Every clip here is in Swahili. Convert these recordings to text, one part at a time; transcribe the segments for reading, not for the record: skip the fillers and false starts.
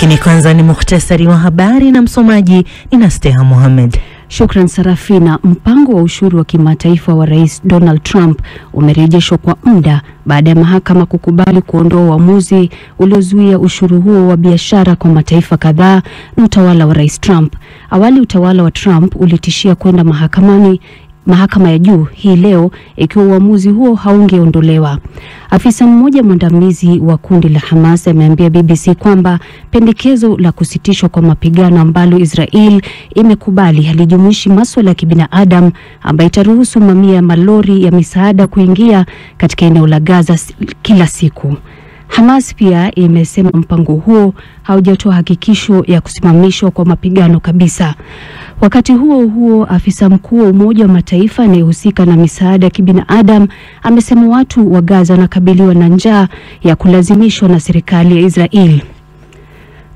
Lakini kwanza ni mukhtasari wa habari na msomaji ni Nasteha Mohamed. Shukran Sarafina. Mpango wa ushuru wa kimataifa wa Rais Donald Trump umerejeshwa kwa muda baada ya mahakama kukubali kuondoa uamuzi uliozuia ushuru huo wa biashara kwa mataifa kadhaa na utawala wa Rais Trump. Awali utawala wa Trump ulitishia kwenda mahakama ya juu hii leo ikiwa uamuzi huo haungeondolewa. Afisa mmoja mwandamizi wa kundi la Hamas ameambia BBC kwamba pendekezo la kusitishwa kwa mapigano ambalo Israel imekubali halijumuishi masuala ya kibinadamu ambayo itaruhusu mamia ya malori ya misaada kuingia katika eneo la Gaza kila siku. Hamas pia imesema mpango huo haujatoa hakikisho ya kusimamishwa kwa mapigano kabisa. Wakati huo huo, afisa mkuu wa Umoja wa Mataifa anayehusika na misaada ya kibinadamu amesema watu wa Gaza wanakabiliwa na njaa ya kulazimishwa na serikali ya Israel.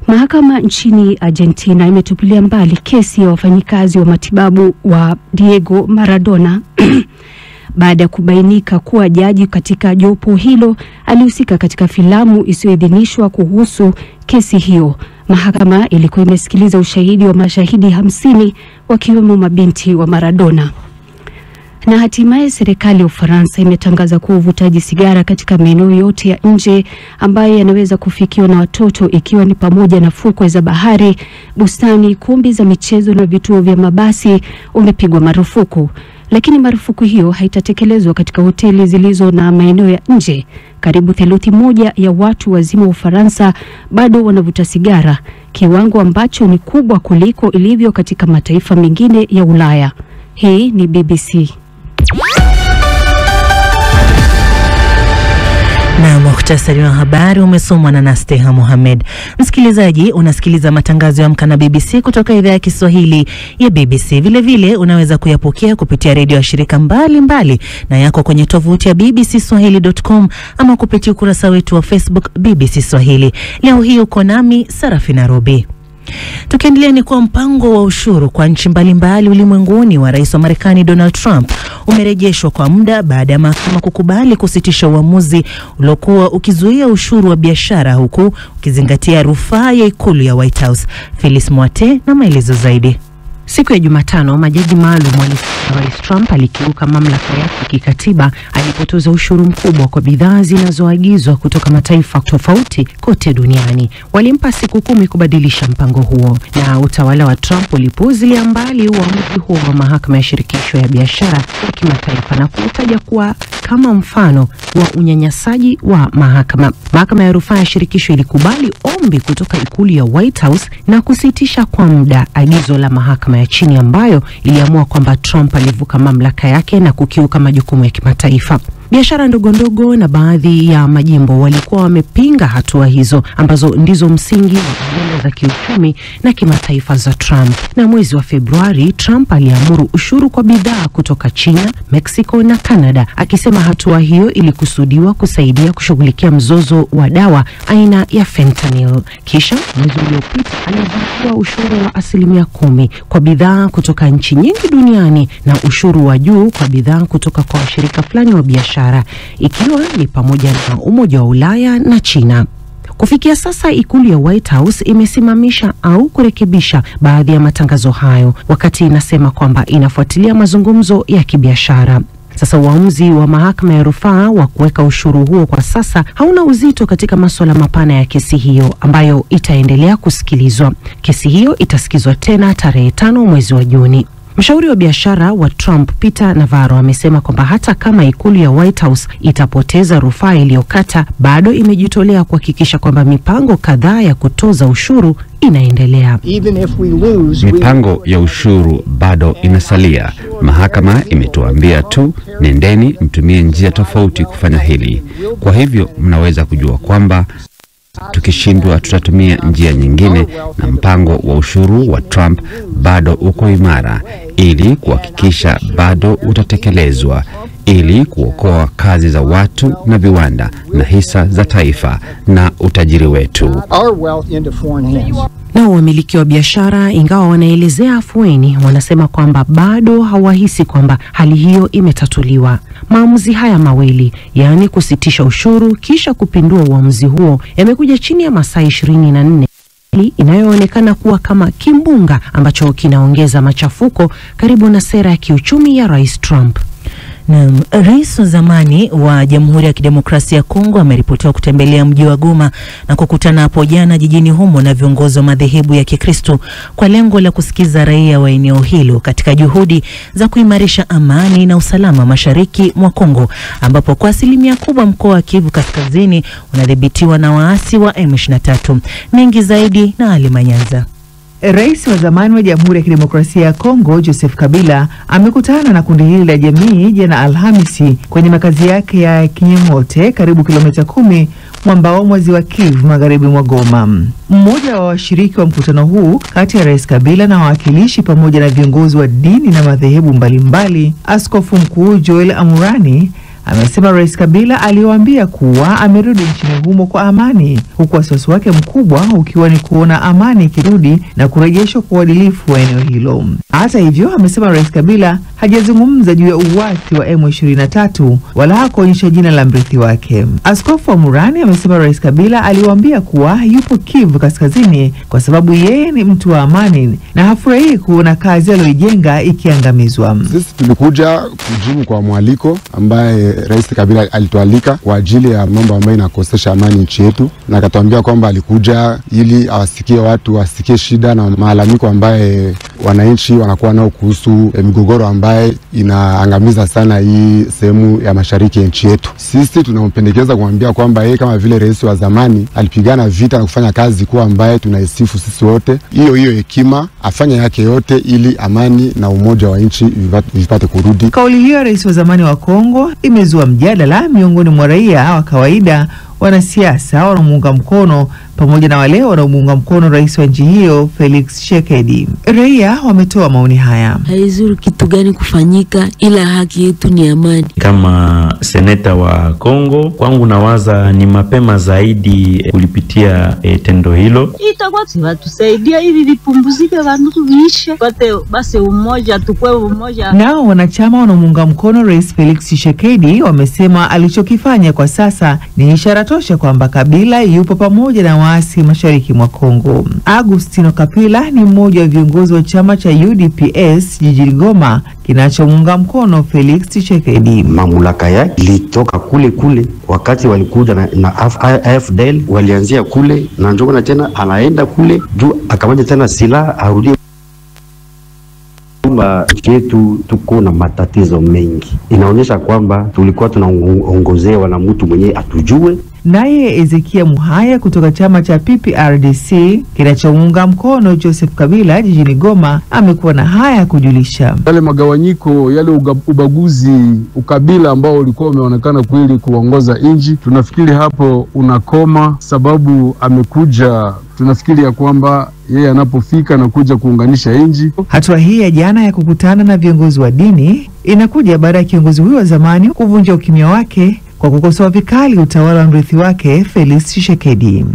Mahakama nchini Argentina imetupilia mbali kesi ya wafanyikazi wa matibabu wa Diego Maradona baada ya kubainika kuwa jaji katika jopo hilo alihusika katika filamu isiyoidhinishwa kuhusu kesi hiyo. Mahakama ilikuwa imesikiliza ushahidi wa mashahidi 50 wakiwemo mabinti wa Maradona. Na hatimaye serikali ya Ufaransa imetangaza kuwa uvutaji sigara katika maeneo yote ya nje ambayo yanaweza kufikiwa na watoto, ikiwa ni pamoja na fukwe za bahari, bustani, kumbi za michezo na vituo vya mabasi, umepigwa marufuku. Lakini marufuku hiyo haitatekelezwa katika hoteli zilizo na maeneo ya nje. Karibu theluthi moja ya watu wazima wa Ufaransa bado wanavuta sigara, kiwango ambacho ni kubwa kuliko ilivyo katika mataifa mengine ya Ulaya. Hii ni BBC. Na mukhtasari wa habari umesomwa na Nasteha Mohamed. Msikilizaji, unasikiliza matangazo ya Amka na BBC kutoka idhaa ya Kiswahili ya BBC. Vile vile unaweza kuyapokea kupitia redio ya shirika mbali na yako kwenye tovuti ya bbcswahili.com ama kupitia ukurasa wetu wa Facebook BBC Swahili. Leo hii uko nami Sarafina Robi. Tukiendelea ni kwa mpango wa ushuru kwa nchi mbalimbali ulimwenguni wa Rais wa Marekani Donald Trump umerejeshwa kwa muda baada ya mahakama kukubali kusitisha uamuzi uliokuwa ukizuia ushuru wa biashara, huku ukizingatia rufaa ya ikulu ya White House. Phyllis Mwate na maelezo zaidi. Siku ya Jumatano, majaji maalum walisema Rais Trump alikiuka mamlaka yake kikatiba alipotoza ushuru mkubwa kwa bidhaa zinazoagizwa kutoka mataifa tofauti kote duniani. Walimpa siku 10 kubadilisha mpango huo, na utawala wa Trump ulipuuzilia mbali uamuzi huo wa mahakama ya shirikisho ya biashara ya kimataifa na kutaja kuwa kama mfano wa unyanyasaji wa mahakama. Mahakama ya rufaa ya shirikisho ilikubali ombi kutoka ikulu ya White House na kusitisha kwa muda agizo la mahakama ya chini ambayo iliamua kwamba Trump alivuka mamlaka yake na kukiuka majukumu ya kimataifa. Biashara ndogo na baadhi ya majimbo walikuwa wamepinga hatua hizo ambazo ndizo msingi wa agenda za kiuchumi na kimataifa za Trump. Na mwezi wa Februari, Trump aliamuru ushuru kwa bidhaa kutoka China, Mexico na Canada, akisema hatua hiyo ilikusudiwa kusaidia kushughulikia mzozo wa dawa aina ya fentanyl. Kisha mwezi uliopita alizindua ushuru wa 10% kwa bidhaa kutoka nchi nyingi duniani na ushuru wa juu kwa bidhaa kutoka kwa washirika fulani wa biashara, ikiwa ni pamoja na Umoja wa Ulaya na China. Kufikia sasa, ikulu ya White House imesimamisha au kurekebisha baadhi ya matangazo hayo, wakati inasema kwamba inafuatilia mazungumzo ya kibiashara. Sasa uamuzi wa mahakama ya rufaa wa kuweka ushuru huo kwa sasa hauna uzito katika masuala mapana ya kesi hiyo ambayo itaendelea kusikilizwa. Kesi hiyo itasikizwa tena tarehe 5 mwezi wa Juni. Mshauri wa biashara wa Trump, Peter Navarro, amesema kwamba hata kama ikulu ya White House itapoteza rufaa iliyokata, bado imejitolea kuhakikisha kwamba mipango kadhaa ya kutoza ushuru inaendelea. Mipango ya ushuru bado inasalia. Mahakama imetuambia tu, nendeni mtumie njia tofauti kufanya hili. Kwa hivyo mnaweza kujua kwamba tukishindwa tutatumia njia nyingine, na mpango wa ushuru wa Trump bado uko imara ili kuhakikisha bado utatekelezwa, ili kuokoa kazi za watu na viwanda na hisa za taifa na utajiri wetu. Na wamiliki wa biashara, ingawa wanaelezea afueni, wanasema kwamba bado hawahisi kwamba hali hiyo imetatuliwa. Maamuzi haya mawili, yaani kusitisha ushuru kisha kupindua uamuzi huo, yamekuja chini ya masaa 24 inayoonekana kuwa kama kimbunga ambacho kinaongeza machafuko karibu na sera ya kiuchumi ya Rais Trump. Na rais wa zamani wa Jamhuri ya Kidemokrasia ya Kongo ameripotiwa kutembelea mji wa Goma na kukutana hapo jana jijini humo na viongozi wa madhehebu ya Kikristo kwa lengo la kusikiza raia wa eneo hilo katika juhudi za kuimarisha amani na usalama mashariki mwa Kongo, ambapo kwa asilimia kubwa mkoa wa Kivu Kaskazini unadhibitiwa na waasi wa M23. Mengi zaidi na Ali Manyanza. Rais wa zamani wa Jamhuri ya Kidemokrasia ya Kongo Joseph Kabila amekutana na kundi hili la jamii jana Alhamisi kwenye makazi yake ya Kinyemote, karibu kilomita 10 mwambao mwa Ziwa Kivu magharibi mwa Goma. Mmoja wa washiriki wa mkutano huu kati ya Rais Kabila na wawakilishi pamoja na viongozi wa dini na madhehebu mbalimbali, Askofu Mkuu Joel Amurani amesema Rais Kabila aliwaambia kuwa amerudi nchini humo kwa amani, huku wasiwasi wake mkubwa ukiwa ni kuona amani ikirudi na kurejeshwa kwa uadilifu wa eneo hilo. Hata hivyo, amesema Rais Kabila hajazungumza juu ya uasi wa M23 wala hakuonyesha jina la mrithi wake. Askofu Amurani amesema Rais Kabila aliwaambia kuwa yupo Kivu Kaskazini kwa sababu yeye ni mtu wa amani na hafurahii kuona kazi aliyoijenga ikiangamizwa. Sisi tulikuja kujibu kwa mwaliko ambaye Rais Kabila alitualika kwa ajili ya mambo ambayo inakosesha amani nchi yetu, na akatuambia kwamba alikuja ili awasikie watu, wasikie shida na malalamiko ambaye wananchi wanakuwa nao kuhusu migogoro ambaye inaangamiza sana hii sehemu ya mashariki ya nchi yetu. Sisi tunampendekeza kumwambia kwamba yeye kama vile rais wa zamani alipigana vita na kufanya kazi kwa ambaye tunaisifu sisi wote, hiyo hekima afanye yake yote ili amani na umoja wa nchi vipate kurudi. Kauli hiyo rais wa zamani wa Kongo imezua mjadala miongoni mwa raia wa kawaida, wanasiasa wanaomuunga mkono pamoja na wale wanaomuunga mkono rais wa nchi hiyo Felix Tshisekedi. Raia wametoa maoni haya. Haizuri kitu gani kufanyika, ila haki yetu ni amani. Kama seneta wa Kongo, kwangu nawaza ni mapema zaidi kulipitia tendo hilo. Itakuwa tunatusaidia ili vipumbuzike vanduku viishe. Kote basi umoja, tukue umoja. Nao wanachama wanaomuunga mkono rais Felix Tshisekedi wamesema alichokifanya kwa sasa ni ishara tosha kwamba Kabila yupo pamoja na waasi mashariki mwa Kongo. Agustino Kapila ni mmoja wa viongozi wa chama cha UDPS jijini Goma kinachomuunga mkono Felix Tshisekedi. Mamlaka yake ilitoka kule wakati walikuja na AFDL walianzia kule, na njoo tena anaenda kule juu akamanja tena silaha arudi. Yetu tuko na matatizo mengi, inaonyesha kwamba tulikuwa tunaongozewa na mtu mwenye atujue. Naye Ezekia Muhaya kutoka chama cha PPRDC kinachomuunga mkono Joseph Kabila jijini Goma amekuwa na haya kujulisha. Yale magawanyiko, yale ubaguzi, ukabila ambao ulikuwa umeonekana kweli kuongoza nchi, tunafikiri hapo unakoma, sababu amekuja, tunafikiri ya kwamba yeye anapofika na kuja kuunganisha nchi. Hatua hii ya jana ya kukutana na viongozi wa dini inakuja baada ya kiongozi huyo wa zamani kuvunja ukimya wake kwa kukosoa vikali utawala wa mrithi wake Felix Tshisekedi.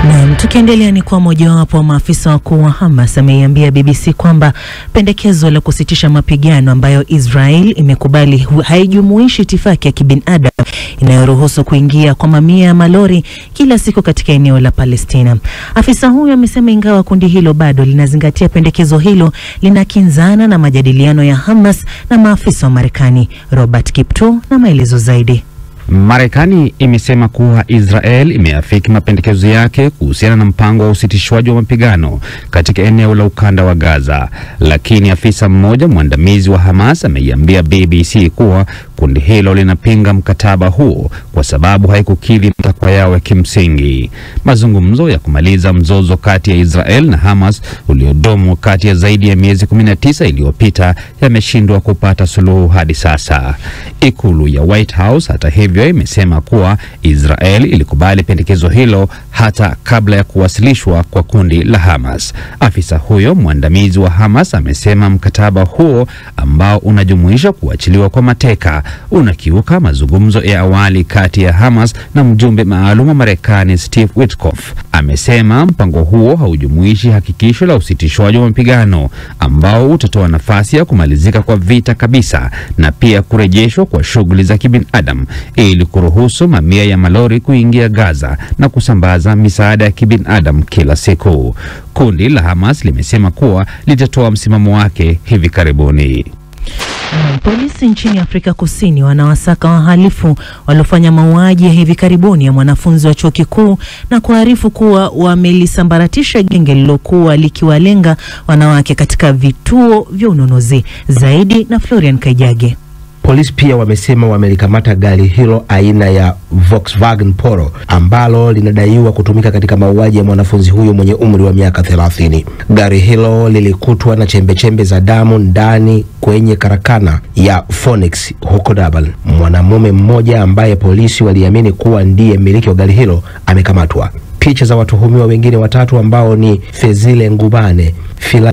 Na tukiendelea ni kwa mojawapo wa maafisa wakuu wa Hamas ameiambia BBC kwamba pendekezo la kusitisha mapigano ambayo Israel imekubali haijumuishi itifaki ya kibinadamu inayoruhusu kuingia kwa mamia ya malori kila siku katika eneo la Palestina. Afisa huyo amesema ingawa kundi hilo bado linazingatia pendekezo hilo, linakinzana na majadiliano ya Hamas na maafisa wa Marekani. Robert Kipto na maelezo zaidi. Marekani imesema kuwa Israel imeafiki mapendekezo yake kuhusiana na mpango wa usitishwaji wa mapigano katika eneo la ukanda wa Gaza, lakini afisa mmoja mwandamizi wa Hamas ameiambia BBC kuwa kundi hilo linapinga mkataba huo kwa sababu haikukidhi matakwa yao ya kimsingi. Mazungumzo ya kumaliza mzozo kati ya Israel na Hamas uliodumu kati ya zaidi ya miezi 19 iliyopita yameshindwa kupata suluhu hadi sasa. Ikulu ya White House hata hivyo imesema kuwa Israel ilikubali pendekezo hilo hata kabla ya kuwasilishwa kwa kundi la Hamas. Afisa huyo mwandamizi wa Hamas amesema mkataba huo ambao unajumuisha kuachiliwa kwa mateka unakiuka mazungumzo ya awali kati ya Hamas na mjumbe maalum wa Marekani Steve Witkoff. amesema mpango huo haujumuishi hakikisho la usitishwaji wa mapigano ambao utatoa nafasi ya kumalizika kwa vita kabisa na pia kurejeshwa kwa shughuli za kibinadamu ili kuruhusu mamia ya malori kuingia Gaza na kusambaza misaada ya kibinadamu kila siku. Kundi la Hamas limesema kuwa litatoa msimamo wake hivi karibuni. Polisi nchini Afrika Kusini wanawasaka wahalifu waliofanya mauaji ya hivi karibuni ya mwanafunzi wa chuo kikuu na kuarifu kuwa wamelisambaratisha genge lilokuwa likiwalenga wanawake katika vituo vya ununuzi. Zaidi na Florian Kaijage. Polisi pia wamesema wamelikamata gari hilo aina ya Volkswagen Polo ambalo linadaiwa kutumika katika mauaji ya mwanafunzi huyo mwenye umri wa miaka 30. Gari hilo lilikutwa na chembe za damu ndani kwenye karakana ya Phoenix huko Durban. Mwanamume mmoja ambaye polisi waliamini kuwa ndiye mmiliki wa gari hilo amekamatwa. Picha za watuhumiwa wengine watatu ambao ni Fezile Ngubane,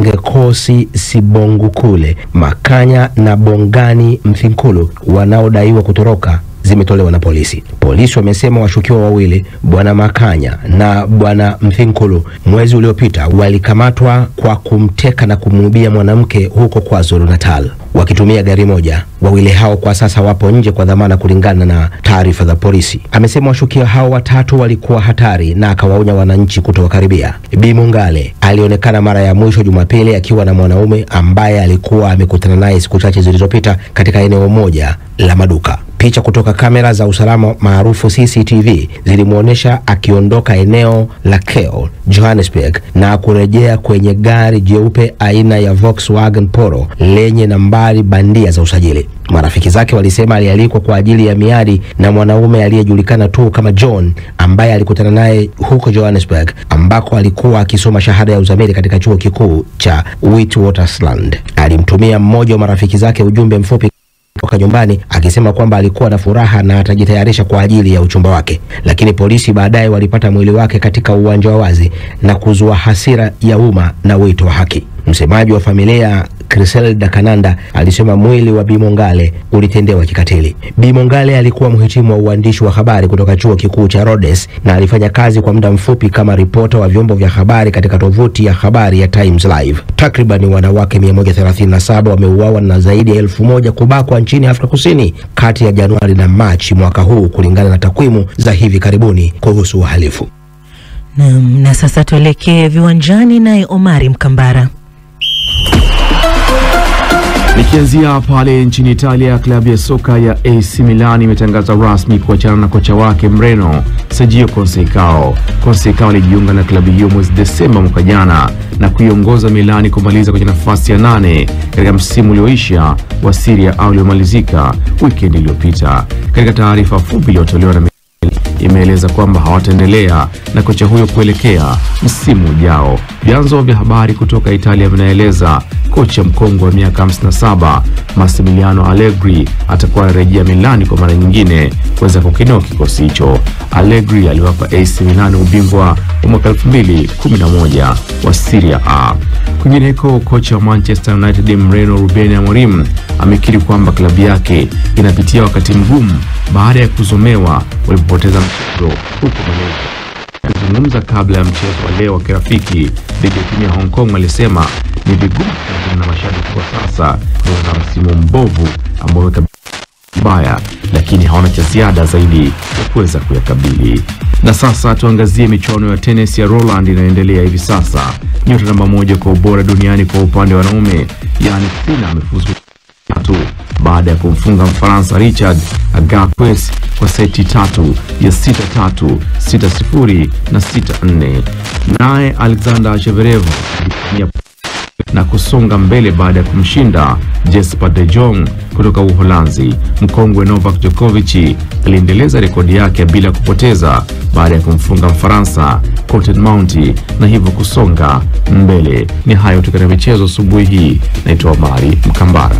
Filangekosi Sibongukule, Makanya na Bongani Mthinkulu wanaodaiwa kutoroka zimetolewa na polisi. Polisi wamesema washukiwa wawili, Bwana Makanya na Bwana Mthinkulu, mwezi uliopita walikamatwa kwa kumteka na kumwibia mwanamke huko KwaZulu-Natal wakitumia gari moja. Wawili hao kwa sasa wapo nje kwa dhamana kulingana na taarifa za polisi. Amesema washukiwa hao watatu walikuwa hatari na akawaonya wananchi kutokaribia. Bi Mungale alionekana mara ya mwisho Jumapili akiwa na mwanaume ambaye alikuwa amekutana naye siku chache zilizopita katika eneo moja la maduka. Picha kutoka kamera za usalama maarufu CCTV zilimuonesha akiondoka eneo la Keo, Johannesburg na kurejea kwenye gari jeupe aina ya Volkswagen Polo lenye nambari bandia za usajili. Marafiki zake walisema alialikwa kwa ajili ya miadi na mwanaume aliyejulikana tu kama John ambaye alikutana naye huko Johannesburg ambako alikuwa akisoma shahada ya uzamili katika chuo kikuu cha Witwatersrand. Alimtumia mmoja wa marafiki zake ujumbe mfupi kutoka nyumbani akisema kwamba alikuwa na furaha na atajitayarisha kwa ajili ya uchumba wake, lakini polisi baadaye walipata mwili wake katika uwanja wa wazi na kuzua hasira ya umma na wito wa haki. Msemaji wa familia Griselda Kananda alisema mwili wa Bi Mongale ulitendewa kikatili. Bi Mongale alikuwa mhitimu wa uandishi wa habari kutoka chuo kikuu cha Rhodes na alifanya kazi kwa muda mfupi kama ripota wa vyombo vya habari katika tovuti ya habari ya Times Live. Takriban wanawake 137 wameuawa na zaidi ya 1000 kubakwa nchini Afrika Kusini kati ya Januari na Machi mwaka huu kulingana na takwimu za hivi karibuni kuhusu uhalifu. Na sasa tuelekee viwanjani naye Omari Mkambara. Nikianzia pale nchini Italia, klabu ya soka ya AC Milan imetangaza rasmi kuachana na kocha wake Mreno Sergio Conceição. Conceição alijiunga na klabu hiyo mwezi Desemba mwaka jana na kuiongoza Milan kumaliza kwenye nafasi ya 8 katika msimu ulioisha wa Serie A uliomalizika weekend iliyopita. Katika taarifa fupi iliyotolewa na imeeleza kwamba hawataendelea na kocha huyo kuelekea msimu ujao. Vyanzo vya habari kutoka Italia vinaeleza kocha mkongwe wa miaka 57 Massimiliano Allegri atakuwa anarejea Milani kwa mara nyingine kuweza kukinoa kikosi hicho. Allegri aliwapa AC Milan ubingwa wa mwaka 2011 wa Serie A. Kwingineko, kocha wa Manchester United Mreno Ruben Amorim amekiri kwamba klabu yake inapitia wakati mgumu baada ya kuzomewa walipopoteza mchezo huko Malaysia. Akizungumza kabla ya mchezo wa leo wa kirafiki dhidi ya timu ya Hong Kong, alisema ni vigumu na mashabiki kwa sasa kwa msimu mbovu ambao mbaya, lakini hawana cha ziada zaidi ya kuweza kuyakabili. Na sasa tuangazie michuano ya tennis ya Roland inaendelea hivi sasa. Nyota namba 1 kwa ubora duniani kwa upande wa wanaume, yani Sinner, amefuzu baada ya kumfunga Mfaransa Richard Gasquet kwa seti 3 ya 6-3, 6-0 na 6-4. Naye Alexander Zverev na kusonga mbele baada ya kumshinda Jesper de Jong kutoka Uholanzi. Mkongwe Novak Djokovic aliendeleza rekodi yake bila kupoteza baada ya kumfunga Mfaransa Cotton Mount na hivyo kusonga mbele. Ni hayo katika michezo asubuhi hii. Naitwa Omari Mkambara.